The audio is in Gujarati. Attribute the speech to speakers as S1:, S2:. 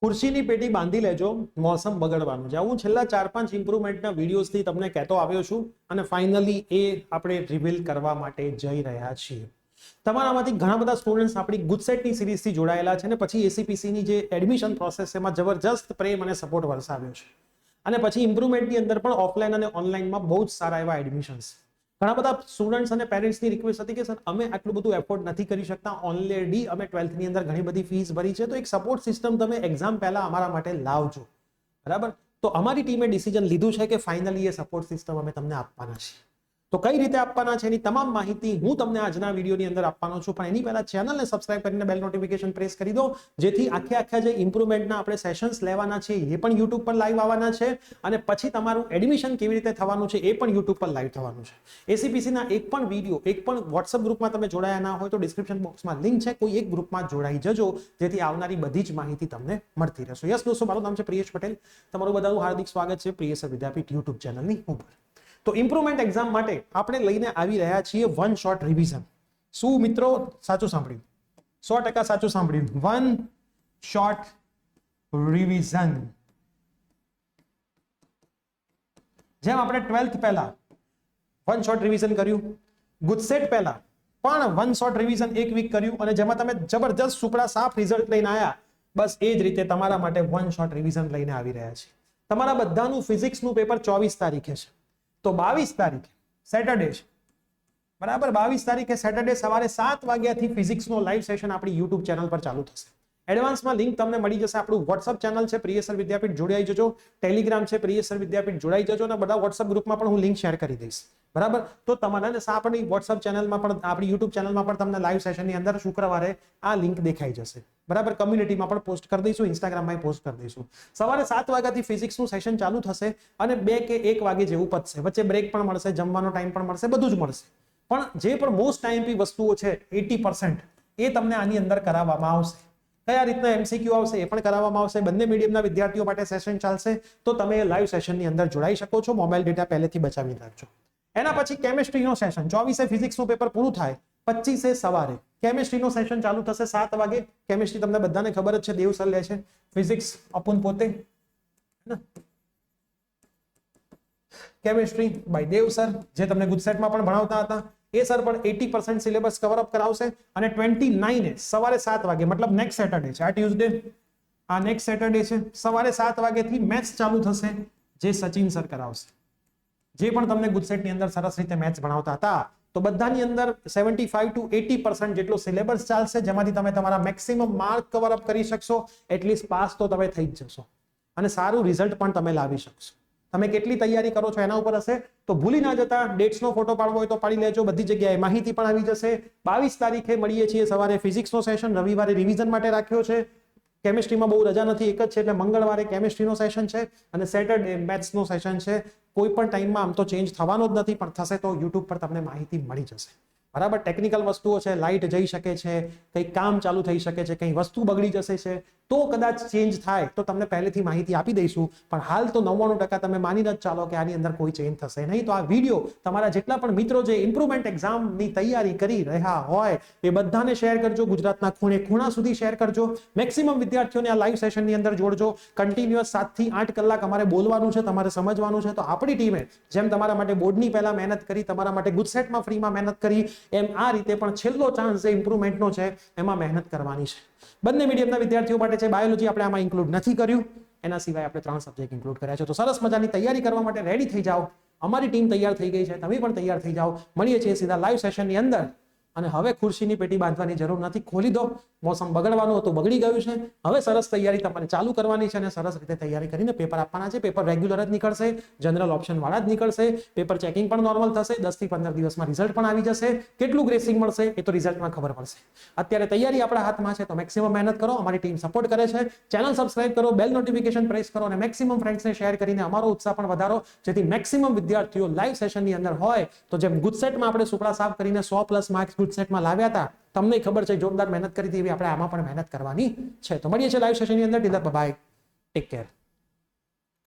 S1: ખુરશીની પેટી બાંધી લેજો, મોસમ બગડવાનું છે. હું છેલ્લા 4-5 ઇમ્પ્રુવમેન્ટના વિડીયોઝથી તમને કહેતો આવ્યો છું અને ફાઇનલી એ આપણે રિવીલ કરવા માટે જઈ રહ્યા છીએ. તમારામાંથી ઘણા બધા સ્ટુડન્ટ્સ આપણી ગુજસેટની સિરીઝથી જોડાયેલા છે અને પછી એસીપીસીની જે એડમિશન પ્રોસેસ એમાં જબરજસ્ત પ્રેમ અને સપોર્ટ વરસાવ્યો છે અને પછી ઇમ્પ્રુવમેન્ટની અંદર પણ ઓફલાઈન અને ઓનલાઈનમાં બહુ જ સારા એવા એડમિશન્સ. ઘણા બધા સ્ટુડન્ટ્સ અને પેરેન્ટ્સની રિક્વેસ્ટ હતી કે સર અમે આટલું બધું એફોર્ડ નથી કરી શકતા, ઓલરેડી અમે 12th ની અંદર ઘણી બધી ફીસ ભરી છે, તો એક સપોર્ટ સિસ્ટમ તમે એક્ઝામ પહેલા અમારા માટે લાવજો. બરાબર, તો અમારી ટીમે ડિસિઝન લીધું છે કે ફાઇનલી એ સપોર્ટ સિસ્ટમ અમે તમને આપવાના છીએ. તો કઈ રીતે આપવાના છે એની તમામ માહિતી હું તમને આજના વિડીયોની અંદર આપવાનો છું, પણ એની પહેલા ચેનલને સબસ્ક્રાઇબ કરીને બેલ નોટિફિકેશન પ્રેસ કરી દો, જેથી આખા જે ઇમ્પ્રુવમેન્ટના આપણે સેશન્સ લેવાના છે એ પણ યુટ્યુબ પર લાઈવ આવવાના છે અને પછી તમારું એડમિશન કેવી રીતે થવાનું છે એ પણ યુટ્યુબ પર લાઈવ થવાનું છે. એસીપીસીના એક પણ વિડીયો, એક પણ વોટ્સઅપ ગ્રુપમાં તમે જોડાયા ના હોય તો ડિસ્ક્રિપ્શન બોક્સમાં લિંક છે, કોઈ એક ગ્રુપમાં જોડાઈ જજો, જેથી આવનારી બધી જ માહિતી તમને મળતી રહેશે. યસ દોસ્તો, મારું નામ છે પ્રિયેશ પટેલ, તમારું બધાનું હાર્દિક સ્વાગત છે પ્રિયેશ વિદ્યાપીઠ યુટ્યુબ ચેનલની ઉપર. તો ઇમ્પ્રુવમેન્ટ એક્ઝામ માટે આપણે લઈને આવી રહ્યા છીએ વન શોટ રિવિઝન. શું મિત્રો સાચું સાંભળ્યું? 100% સાચું સાંભળ્યું. One shot revision. જેમ આપણે 12th પહેલા વન શોટ રિવિઝન કર્યું, ગુજસેટ પહેલા પણ વન શોટ રિવિઝન એક વીક કર્યું અને જેમાં તમે જબરજસ્ત સુપડા સાફ રિઝલ્ટ લઈને આવ્યા, બસ એ જ રીતે તમારા માટે વન શોટ રિવિઝન લઈને આવી રહ્યા છે. તમારા બધાનું ફિઝિક્સનું પેપર 24 તારીખે છે, તો 22 તારીખે સેટરડે છે. બરાબર, 22 તારીખે સેટરડે સવારે 7 વાગ્યાથી ફિઝિક્સનો લાઈવ સેશન આપણી યુટ્યુબ ચેનલ પર ચાલુ થશે. એડવાન્સમાં લિંક તમને મળી જશે. આપણું વોટ્સઅપ ચેનલ છે પ્રિયેશ વિદ્યાપીઠ, જોડાઈ જજો. ટેલિગ્રામ છે પ્રિયેશ વિદ્યાપીઠ, જોડાઈ જજો અને બધા વોટ્સઅપ ગ્રુપમાં પણ હું લિંક શેર કરી દઈશ. બરાબર, તો તમારા આપણી વોટ્સઅપ ચેનલમાં પણ આપણી યુટ્યુબ ચેનલમાં પણ તમને લાઈવ સેશનની અંદર શુક્રવારે આ લિંક દેખાઈ જશે. બરાબર, કમ્યુનિટીમાં પણ પોસ્ટ કરી દઈશું, ઇન્સ્ટાગ્રામમાં પોસ્ટ કરી દઈશું. સવારે 7 વાગ્યાથી ફિઝિક્સનું સેશન ચાલુ થશે અને 2 કે 1 વાગે જેવું પતશે. વચ્ચે બ્રેક પણ મળશે, જમવાનો ટાઈમ પણ મળશે, બધું જ મળશે. પણ જે પણ મોસ્ટ આઈએમપી વસ્તુઓ છે 80% એ તમને આની અંદર કરાવવામાં આવશે. કયા રીતના એમસીક્યુ આવશે એ પણ કરાવવામાં આવશે. બંને મીડિયમના વિદ્યાર્થીઓ માટે સેશન ચાલશે, તો તમે લાઈવ સેશનની અંદર જોડાઈ શકો છો. મોબાઈલ ડેટા પહેલેથી બચાવી રાખજો. એના પછી કેમિસ્ટ્રીનો સેશન 24 ફિઝિક્સનું પેપર પૂરું થાય, 25 સવારે કેમિસ્ટ્રીનો સેશન ચાલુ થશે 7 વાગે. કેમિસ્ટ્રી તમને બધાને ખબર જ છે, દેવ સર લે છે. ફિઝિક્સ અપુન પોતે, કેમિસ્ટ્રી બાય દેવ સર, જે તમને ગુજસેટમાં પણ ભણાવતા હતા. એ સર પણ 80% સિલેબસ કવર અપ કરાવશે અને 29 સવારે 7 વાગે, મતલબ નેક્સ્ટ સેટરડે છે, આ ટ્યુઝડે, આ નેક્સ્ટ સેટરડે છે, સવારે 7 વાગ્યાથી મેથ્સ ચાલુ થશે, જે સચિન સર કરાવશે. જે પણ તમને ગુજસેટની અંદર સરસ રીતે મેથ્સ ભણાવતા હતા, તો બધાની અંદર 75 to 80% જેટલો સિલેબસ ચાલશે, જેમાંથી તમે તમારા મેક્સિમમ માર્ક કવર અપ કરી શકશો. એટલીસ્ટ પાસ તો તમે થઈ જ જશો અને સારું રિઝલ્ટ પણ તમે લાવી શકશો. તમે કેટલી તૈયારી કરો છો એના ઉપર હશે. તો ભૂલી ના જતા, ડેટ્સનો ફોટો પાડવો હોય તો પાડી લેજો. બધી જગ્યાએ માહિતી પણ આવી જશે. 22 તારીખે મળીએ છીએ સવારે ફિઝિક્સનો સેશન, રવિવારે રિવિઝન માટે રાખ્યો છે. કેમિસ્ટ્રીમાં બહુ રજા નથી, એક જ છે, એટલે મંગળવારે કેમિસ્ટ્રીનો સેશન છે અને સેટરડે મેથ્સનો સેશન છે. કોઈ પણ ટાઈમમાં આમ તો ચેન્જ થવાનો જ નથી, પણ થશે તો યુટ્યુબ પર તમને માહિતી મળી જશે. બરાબર, ટેકનિકલ વસ્તુઓ છે, લાઇટ જઈ શકે છે, કંઈ કામ ચાલુ થઈ શકે છે, કંઈ વસ્તુ બગડી જશે છે, તો કદાચ ચેન્જ થાય તો તમને પહેલેથી માહિતી આપી દઈશું. પણ હાલ તો 99% તમે માનીને જ ચાલો કે આની અંદર કોઈ ચેન્જ થશે નહીં. તો આ વિડીયો તમારા જેટલા પણ મિત્રો જે ઇમ્પ્રુવમેન્ટ એક્ઝામની તૈયારી કરી રહ્યા હોય એ બધાને શેર કરજો. ગુજરાતના ખૂણે ખૂણા સુધી શેર કરજો. મેક્સિમમ વિદ્યાર્થીઓને આ લાઈવ સેશનની અંદર જોડજો. કન્ટિન્યુઅસ 7 થી 8 કલાક અમારે બોલવાનું છે, તમારે સમજવાનું છે. તો આપણી ટીમે જેમ તમારા માટે બોર્ડની પહેલા મહેનત કરી, તમારા માટે ગુજસેટમાં ફ્રીમાં મહેનત કરી, એમ આ રીતે પણ છેલ્લો ચાન્સ જે ઇમ્પ્રુવમેન્ટનો છે એમાં મહેનત કરવાની છે. બંને મીડિયમના વિદ્યાર્થીઓ માટે છે. બાયોલોજી આપણે આમાં ઇન્ક્લુડ નથી કર્યું, એના સિવાય આપણે 3 સબ્જેક્ટ ઇન્ક્લુડ કર્યા છે. તો સરસ મજાની તૈયારી કરવા માટે રેડી થઈ જાઓ. અમારી ટીમ તૈયાર થઈ ગઈ છે, તમે પણ તૈયાર થઈ જાઓ. મળીએ છીએ સીધા લાઈવ સેશનની અંદર. અને હવે ખુરશીની પેટી બાંધવાની જરૂર નથી, ખોલી દો. મોસમ બગડવાનું હતું, બગડી ગયું છે. હવે સરસ તૈયારી તમારે ચાલુ કરવાની છે અને સરસ રીતે તૈયારી કરીને પેપર આપવાના છે. પેપર રેગ્યુલર જ નીકળશે, જનરલ ઓપ્શન વાળા જ નીકળશે. પેપર ચેકિંગ પણ નોર્મલ થશે. 10 થી 15 દિવસમાં રિઝલ્ટ પણ આવી જશે. કેટલું ગ્રેસિંગ મળશે એ તો રિઝલ્ટમાં ખબર પડશે. અત્યારે તૈયારી આપણા હાથમાં છે, તો મેક્સિમમ મહેનત કરો. અમારી ટીમ સપોર્ટ કરે છે. ચેનલ સબસ્ક્રાઇબ કરો, બેલ નોટિફિકેશન પ્રેસ કરો અને મેક્સિમમ ફ્રેન્ડ્સને શેર કરીને અમારો ઉત્સાહ પણ વધારો, જેથી મેક્સિમમ વિદ્યાર્થીઓ લાઈવ સેશનની અંદર હોય. તો જેમ ગુજસેટમાં આપણે સુપડા સાફ કરીને 100+ માર્ક્સ ગુજસેટમાં લાવ્યા હતા, તમને ખબર છે જોરદાર મહેનત કરી હતી, એવી આપણે આમાં પણ મહેનત કરવાની છે. તો મળીએ છીએ લાઈવ સેશનની અંદર. Bye, take care.